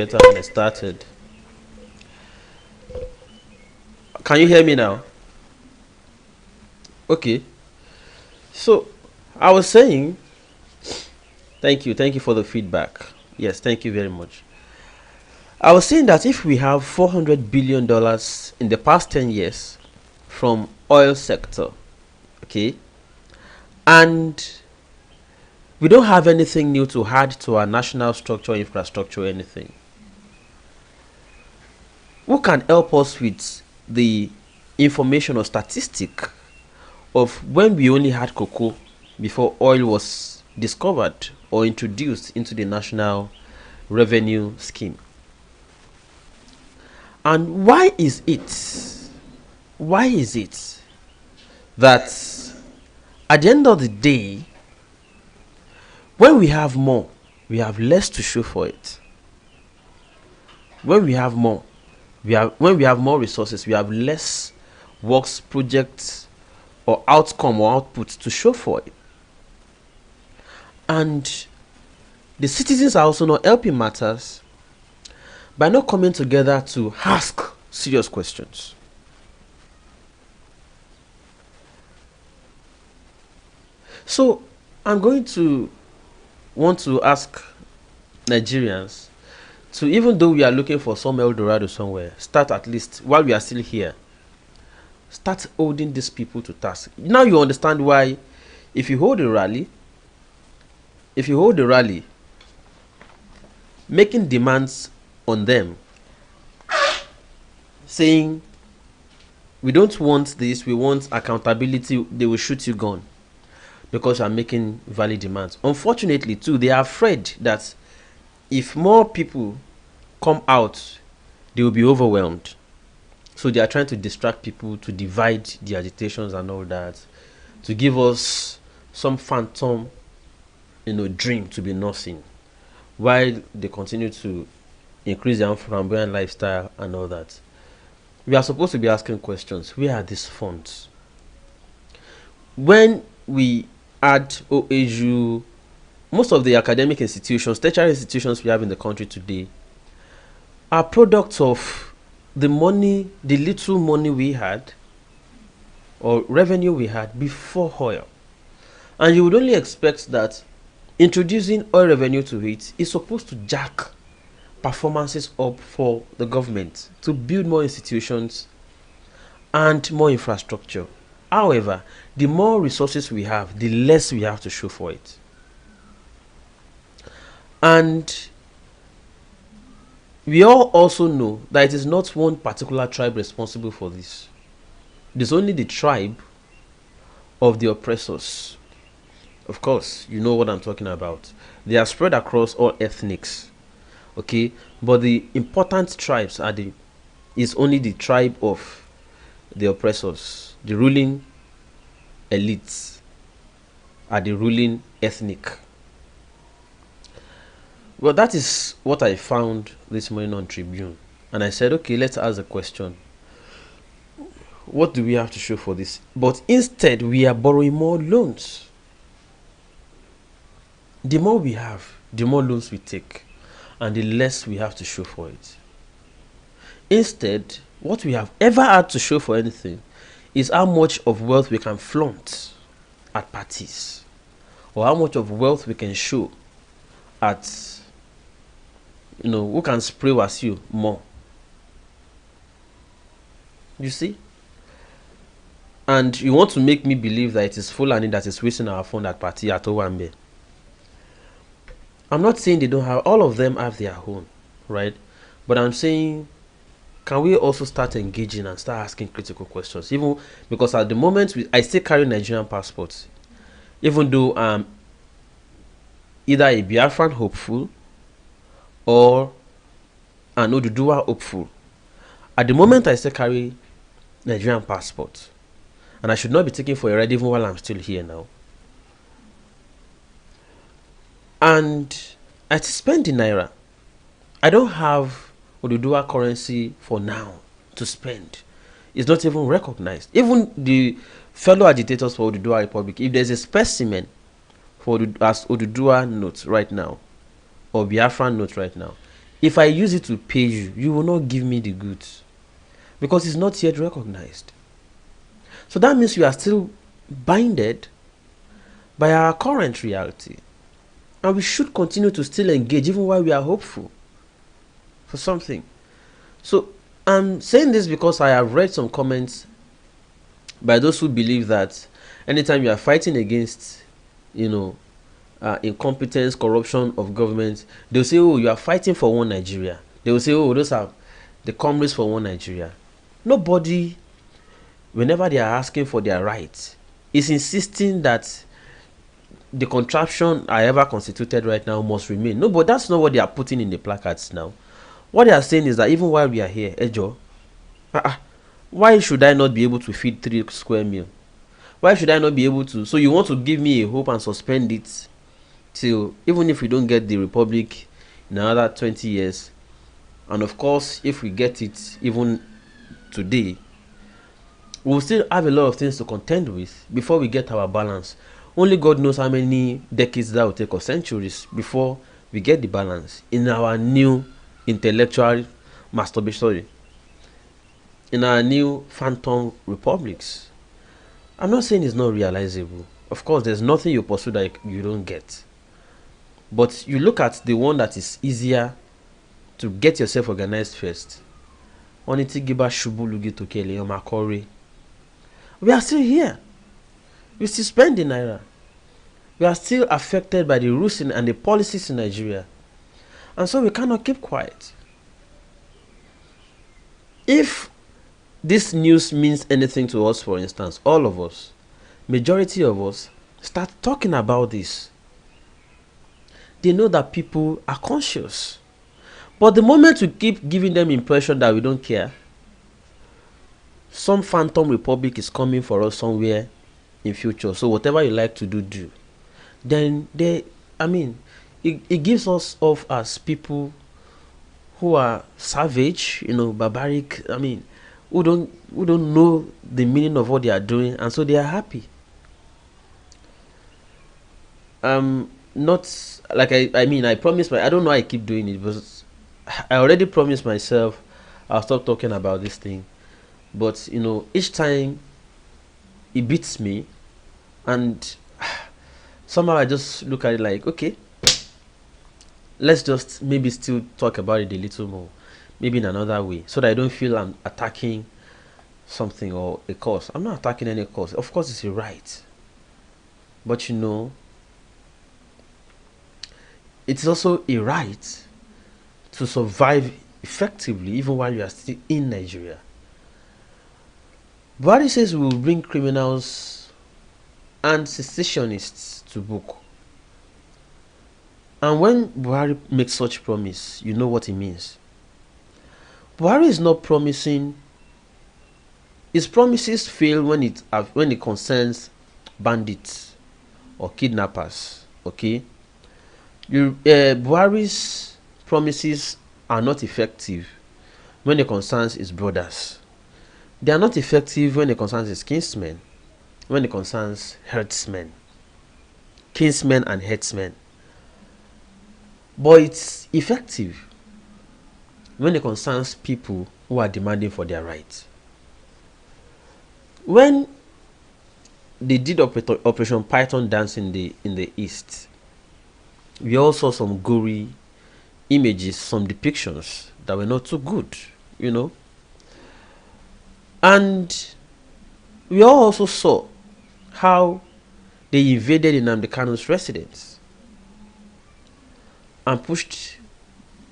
Better when I started. Can you hear me now? Okay. So I was saying, thank you for the feedback. Yes, thank you very much. I was saying that if we have $400 billion in the past 10 years from oil sector, okay, and we don't have anything new to add to our national structure, infrastructure, anything. Who can help us with the information or statistic of when we only had cocoa before oil was discovered or introduced into the national revenue scheme? And why is it that at the end of the day, when we have more, we have less to show for it? When we have more, when we have more resources, we have less works, projects, or outcome or output to show for it. And the citizens are also not helping matters by not coming together to ask serious questions. So I'm going to want to ask Nigerians to, even though we are looking for some El Dorado somewhere, start, at least while we are still here, start holding these people to task. Now you understand why if you hold a rally, making demands on them, saying we don't want this, we want accountability, they will shoot you gun because you are making valid demands. Unfortunately too, they are afraid that if more people come out, they will be overwhelmed. So they are trying to distract people, to divide the agitations and all that, to give us some phantom, dream to be nothing, while they continue to increase their flamboyant lifestyle and all that. We are supposed to be asking questions. Where are these funds? When we add OAU, most of the academic institutions, tertiary institutions we have in the country today, are products of the money, the little money we had or revenue we had before oil. And you would only expect that introducing oil revenue to it is supposed to jack performances up for the government to build more institutions and more infrastructure. However, the more resources we have, the less we have to show for it. And we all also know that it is not one particular tribe responsible for this. It is only the tribe of the oppressors. Of course, you know what I'm talking about. They are spread across all ethnics. Okay, but the important tribes is only the tribe of the oppressors. The ruling elites are the ruling ethnic. Well, that is what I found this morning on Tribune. And I said, okay, let's ask a question. What do we have to show for this? But instead, we are borrowing more loans. The more we have, the more loans we take, and the less we have to show for it. Instead, what we have ever had to show for anything is how much of wealth we can flaunt at parties, or how much of wealth we can show at, who can spray was you more. You see? And you want to make me believe that it is Fulani that is wasting our fund at party at Owambe. I'm not saying they don't have, all of them have their own, right? But I'm saying, can we also start engaging and start asking critical questions? Even because at the moment, I still carry Nigerian passports, even though I'm either a Biafran hopeful or an Oduduwa hopeful. At the moment, I still carry Nigerian passport, and I should not be taken for a ride even while I'm still here now. And I spend in Naira. I don't have Oduduwa currency for now to spend. It's not even recognized. Even the fellow agitators for Oduduwa Republic, if there's a specimen for as Oduduwa note right now, or Biafran note right now, If I use it to pay you, you will not give me the goods because it's not yet recognized. So that means we are still binded by our current reality. And we should continue to still engage even while we are hopeful for something. So I'm saying this because I have read some comments by those who believe that anytime you are fighting against, incompetence, corruption of government, they'll say, oh, you are fighting for one Nigeria. They will say, oh, those are the comrades for one Nigeria. Nobody, whenever they are asking for their rights, is insisting that the contraption I ever constituted right now must remain. No, but that's not what they are putting in the placards now. What they are saying is that even while we are here, Ejo, why should I not be able to feed 3 square meal? Why should I not be able to? So you want to give me a hope and suspend it till, even if we don't get the republic in another 20 years, and of course, if we get it even today, we'll still have a lot of things to contend with before we get our balance. Only God knows how many decades that will take, or centuries, before we get the balance in our new intellectual masturbation, in our new phantom republics. I'm not saying it's not realizable. Of course, there's nothing you pursue that you don't get. But you look at the one that is easier to get yourself organized first. We are still here. We still spend the naira. We are still affected by the rules and the policies in Nigeria. And so we cannot keep quiet. If this news means anything to us, for instance, all of us, majority of us, start talking about this. They know that people are conscious. But the moment we keep giving them impression that we don't care, some phantom republic is coming for us somewhere in future. So whatever you like to do. Then it gives us off as people who are savage, barbaric, who don't know the meaning of what they are doing, and so they are happy. Not like I promised I don't know, I keep doing it, but I already promised myself I'll stop talking about this thing. But each time it beats me, and somehow I just look at it like, okay, let's just maybe still talk about it a little more, maybe in another way, so that I don't feel I'm attacking something or a cause. I'm not attacking any cause. Of course, it's a right, but it's also a right to survive effectively even while you are still in Nigeria. Buhari says we will bring criminals and secessionists to book. And when Buhari makes such promise, you know what it means. Buhari is not promising. His promises fail when it concerns bandits or kidnappers. Okay, Buhari's promises are not effective when it concerns his brothers. They are not effective when it concerns his kinsmen, when it concerns herdsmen, kinsmen and herdsmen. But it's effective when it concerns people who are demanding for their rights. When they did Operation Python dance in the East, we all saw some gory images, some depictions that were not too good, And we all also saw how they invaded Nnamdi Kanu's residence and pushed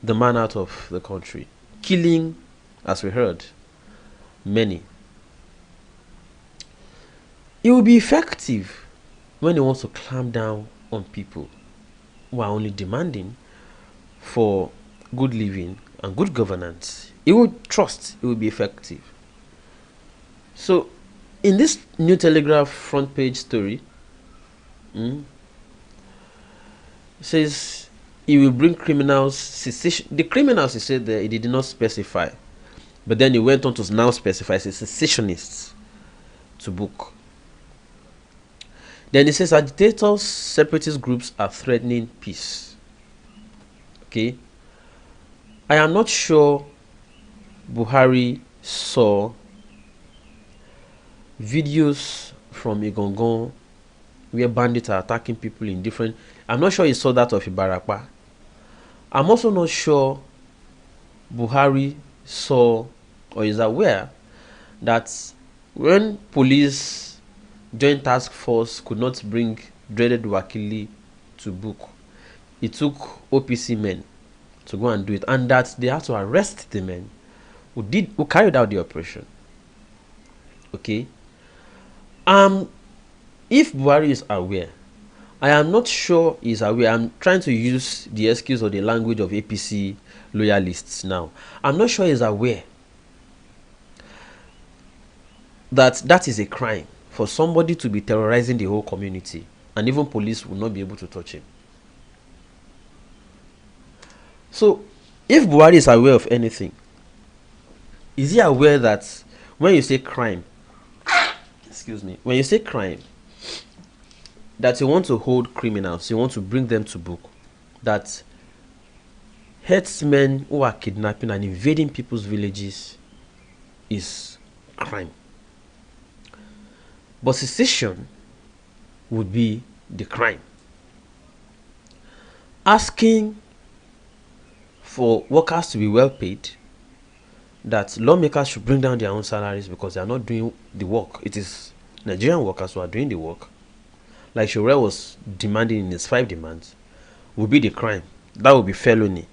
the man out of the country, killing, as we heard, many. It will be effective when he wants to clamp down on people who are only demanding for good living and good governance. It will be effective. So, in this New Telegraph front page story, it says he will bring criminals. The criminals, he said there, he did not specify, but then he went on to now specify secessionists to book. Then he says agitators, separatist groups are threatening peace. Okay, I am not sure Buhari saw videos from Igongon where bandits are attacking people in different. I'm not sure he saw that of Ibarapa. I'm also not sure Buhari saw or is aware that when police joint task force could not bring dreaded Wakili to book, it took APC men to go and do it, and that they had to arrest the men who carried out the operation. Okay. If Buhari is aware, I am not sure he's aware. I'm trying to use the excuse or the language of APC loyalists now. I'm not sure he's aware that that is a crime for somebody to be terrorizing the whole community, and even police will not be able to touch him. So, if Buhari is aware of anything, is he aware that when you say crime, when you say crime, that you want to hold criminals, you want to bring them to book, that herdsmen who are kidnapping and invading people's villages is crime. But secession would be the crime. Asking for workers to be well paid, that lawmakers should bring down their own salaries because they are not doing the work. It is Nigerian workers who are doing the work, like Shorel was demanding in his 5 demands, would be the crime. That would be felony.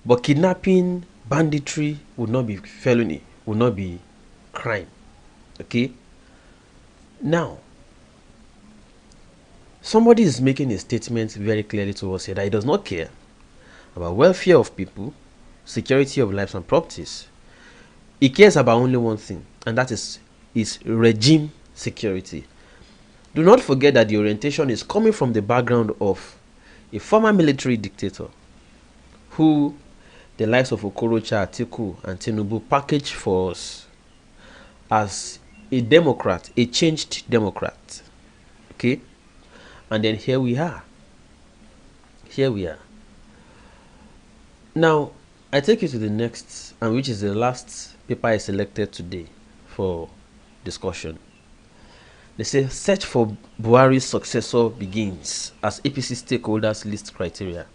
But kidnapping, banditry would not be felony, would not be crime. Okay? Now, somebody is making a statement very clearly to us here that he does not care about welfare of people, security of lives and properties. He cares about only one thing, and that is regime security. Do not forget that the orientation is coming from the background of a former military dictator who the likes of Okorocha, Atiku and Tinubu packaged for us as a democrat, a changed democrat. Okay? And then here we are. Now, I take you to the next, and which is the last paper I selected today for discussion. They say search for Buhari's successor begins as APC stakeholders list criteria.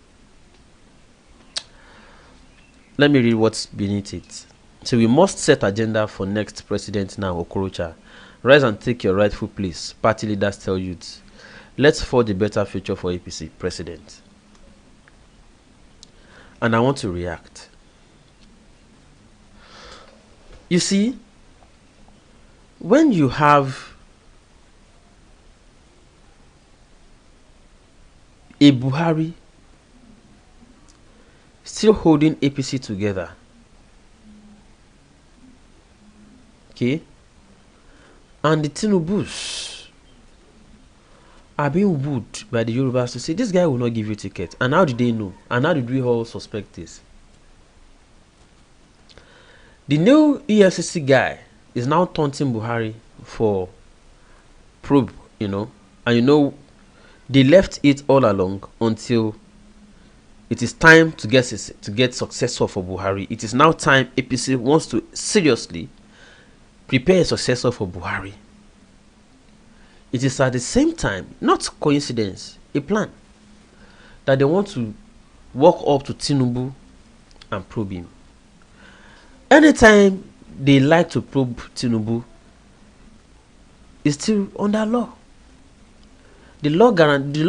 Let me read what's beneath it. So we must set agenda for next president now, Okorocha. Rise and take your rightful place. Party leaders tell youths. Let's forge a better future for APC president. And I want to react. You see, when you have a Buhari still holding APC together, okay, and the Tinubus are being wooed by the Yorubas to say this guy will not give you ticket. And how did they know? And how did we all suspect this? The new EFCC guy is now taunting Buhari for probe, and they left it all along until it is time to get successor for Buhari. It is now time APC wants to seriously prepare a successor for Buhari. It is at the same time, not coincidence, a plan that they want to walk up to Tinubu and probe him. Anytime they like to probe Tinubu, it's still under law. The law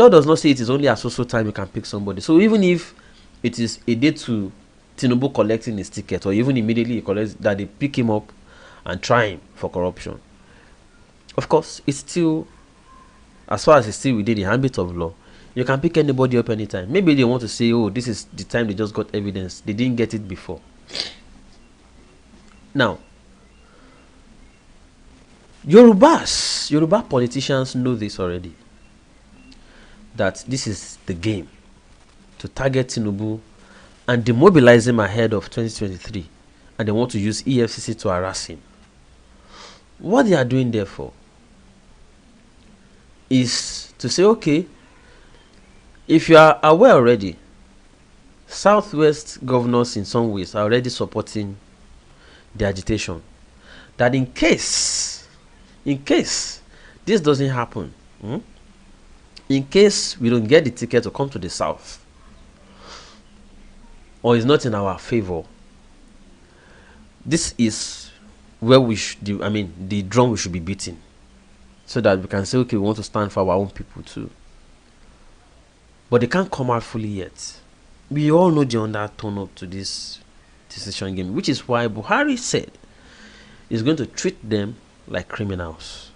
does not say it is only at so time you can pick somebody. So even if it is a day to Tinubu collecting his ticket, or even immediately he collects, that they pick him up and try him for corruption, of course, it's still, as far as it's still within the ambit of law, you can pick anybody up anytime. Maybe they want to say, oh, this is the time they just got evidence. They didn't get it before. Now, Yoruba politicians know this already, that this is the game to target Tinubu and demobilize him ahead of 2023, and they want to use EFCC to harass him. What they are doing therefore is to say, okay, if you are aware already Southwest governors in some ways are already supporting the agitation. That in case this doesn't happen, in case we don't get the ticket to come to the south, or is not in our favor, this is where we should do, the drum we should be beating, so that we can say, okay, we want to stand for our own people too. But they can't come out fully yet. We all know the undertone up to this decision game, which is why Buhari said he's going to treat them like criminals.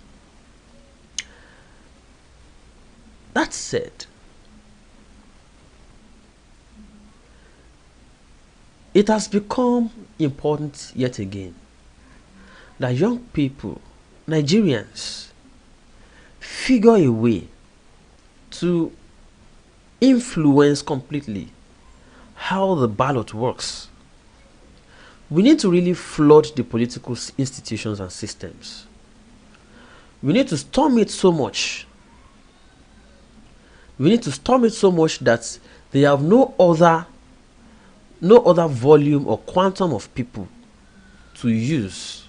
That said, it has become important yet again that young people, Nigerians, figure a way to influence completely how the ballot works. We need to really flood the political institutions and systems. We need to storm it so much. We need to storm it so much that they have no other volume or quantum of people to use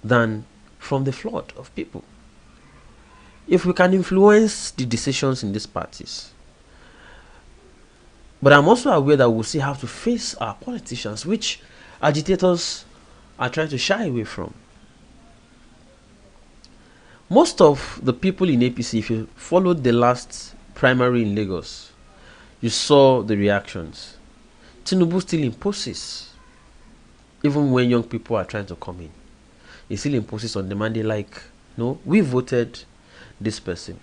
than from the flood of people. If we can influence the decisions in these parties. But I'm also aware that we'll still have to face our politicians, which agitators are trying to shy away from. Most of the people in APC, if you followed the last primary in Lagos, you saw the reactions. Tinubu still imposes, even when young people are trying to come in. He still imposes on them, and they like, no, we voted this person.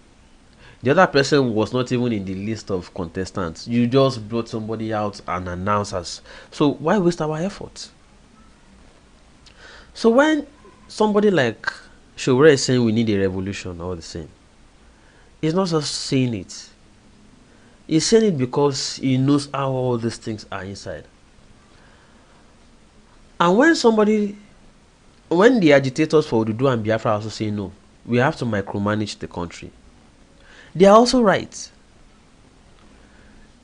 The other person was not even in the list of contestants. You just brought somebody out and announced us. So why waste our efforts? So when somebody like Showore is saying we need a revolution, all the same, he's not just saying it. He's saying it because he knows how all these things are inside. And when the agitators for Oduduwa and Biafra also say no, we have to micromanage the country, they are also right.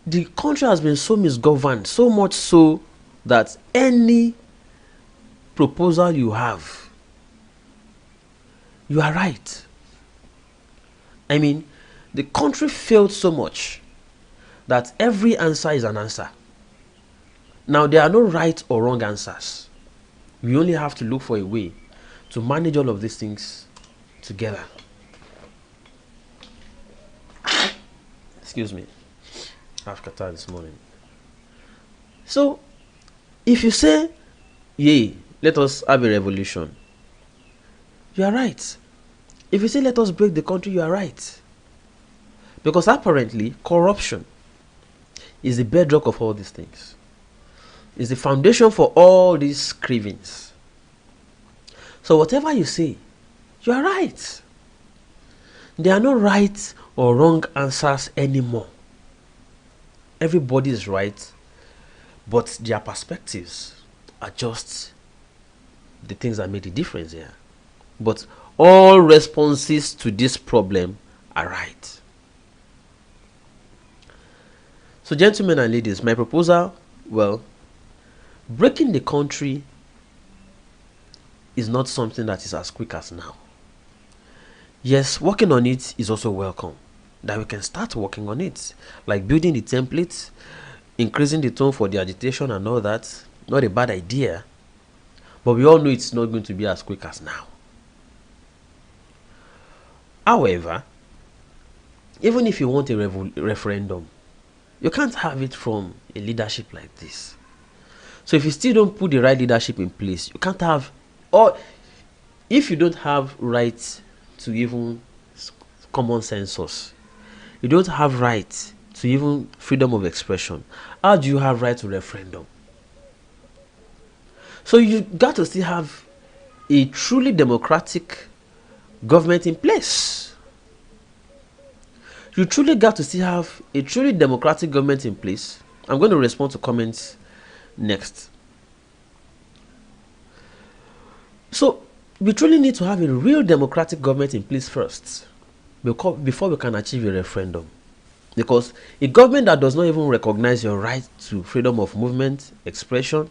The country has been so misgoverned, so much so that any proposal you have, you are right. The country failed so much that every answer is an answer. Now, there are no right or wrong answers. We only have to look for a way to manage all of these things together. Excuse me. I've catarrh this morning. So, if you say, yay, let us have a revolution, you are right. If you say, let us break the country, you are right. Because apparently, corruption is the bedrock of all these things. It's the foundation for all these cravings. So whatever you say, you are right. There are no right or wrong answers anymore. Everybody is right, but their perspectives are just the things that make the difference here. But all responses to this problem are right. So, gentlemen and ladies, my proposal, breaking the country is not something that is as quick as now. Yes, working on it is also welcome. That we can start working on it, like building the templates, increasing the tone for the agitation and all that. Not a bad idea, but we all know it's not going to be as quick as now. However, even if you want a referendum, you can't have it from a leadership like this. So if you still don't put the right leadership in place, you can't have, or if you don't have right to even common census, you don't have right to even freedom of expression, how do you have right to referendum? So you got to still have a truly democratic government in place. You truly got to still have a truly democratic government in place. I'm going to respond to comments next. So we truly need to have a real democratic government in place first, before we can achieve a referendum. Because a government that does not even recognize your right to freedom of movement, expression,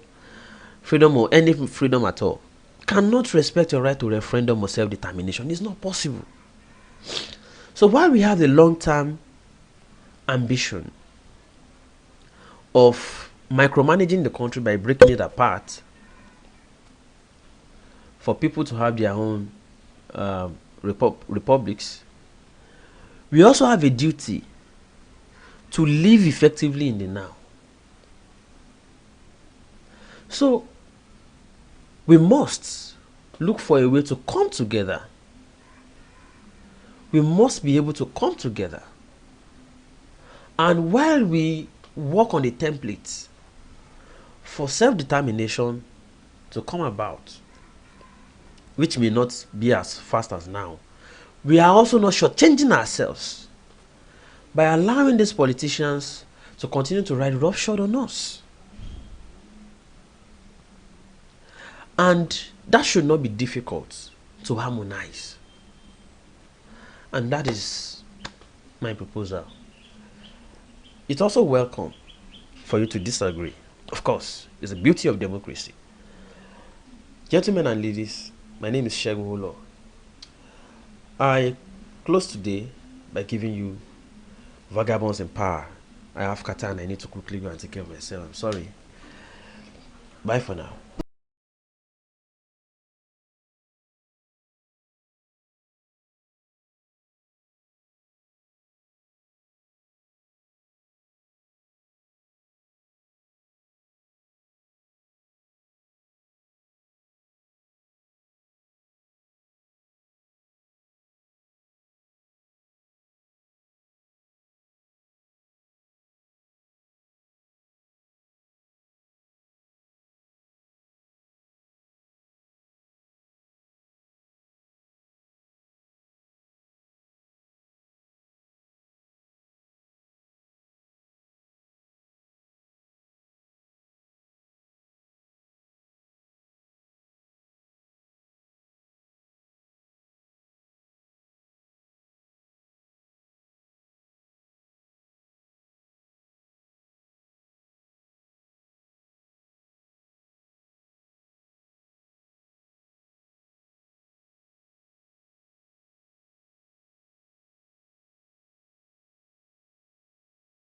freedom or any freedom at all, cannot respect your right to referendum or self-determination. It's not possible. So while we have the long-term ambition of micromanaging the country by breaking it apart for people to have their own republics, we also have a duty to live effectively in the now. So we must look for a way to come together. We must be able to come together. And while we work on the templates for self-determination to come about, which may not be as fast as now, we are also not shortchanging ourselves by allowing these politicians to continue to ride roughshod on us. And that should not be difficult to harmonize. And that is my proposal. It's also welcome for you to disagree. Of course, it's the beauty of democracy. Gentlemen and ladies, my name is Segun Holo. I close today by giving you Vagabonds in Power. I have kata and I need to quickly go and take care of myself. I'm sorry. Bye for now.